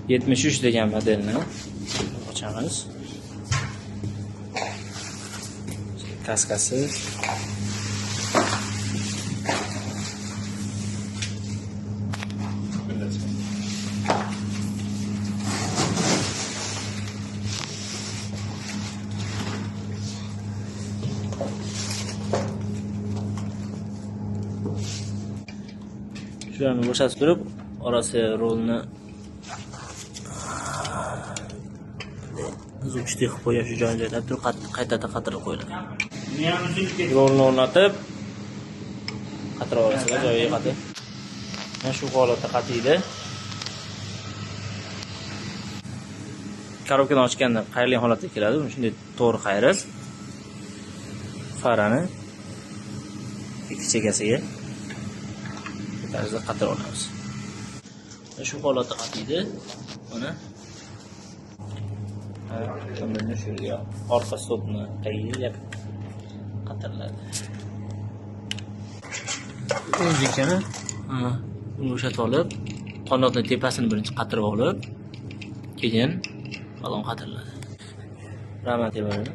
73 degan modelni ochamiz. Kaskasi. Shularni bo'shatib turib, orasiga rolni zubchitlik qilib qo'ygan, shu joyini joylab turib, qaytadan qatirib qo'yiladi. Rolni o'rnatib, qatirib orasiga joyiga qatib. Mana shu holatda qatiydi. Korobkani ochganda qayrilgan holatga keladi. Uni shunday to'g'ri qayrib, farani ikki chekasiga tarzda qatirib olamiz. Shu holatda qatiydi. Mana Bundan şuraya orqa stopni qayirib qatiriladi. O'zbekchami? Uni bo'shatib olib, qanotning tepasini birinchi qatirib olib, keyin balon qatiriladi. Rama teparini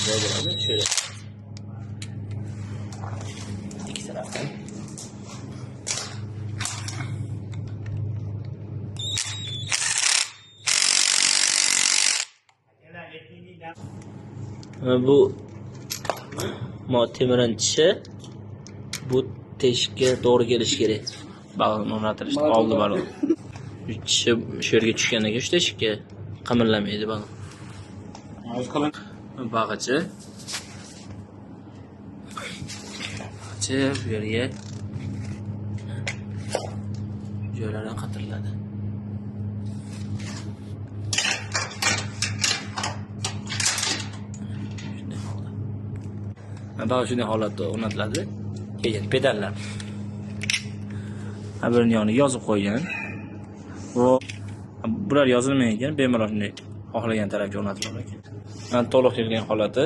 joy bo'ladi. Shöyle. İki tarafdan. Bu temirning tishi bu teshikka to'g'ri kelishi kerak. Balon o'rnatilishda oldi balon. Tishi shu yerga tushgandan keyin shu teshikka qimirlamaydi balon. Bag'ichi. Bu yerga joylardan qatiriladi. Bag'ich shunday holatda o'rnatiladi. Keyin pedallar. Birini yoniga yozib qo'ygan. Bular yozilmagan ekan, bemalol shunday xohlagan tarafga o'rnatiladi ekan. Mana to'liq kelgan holati.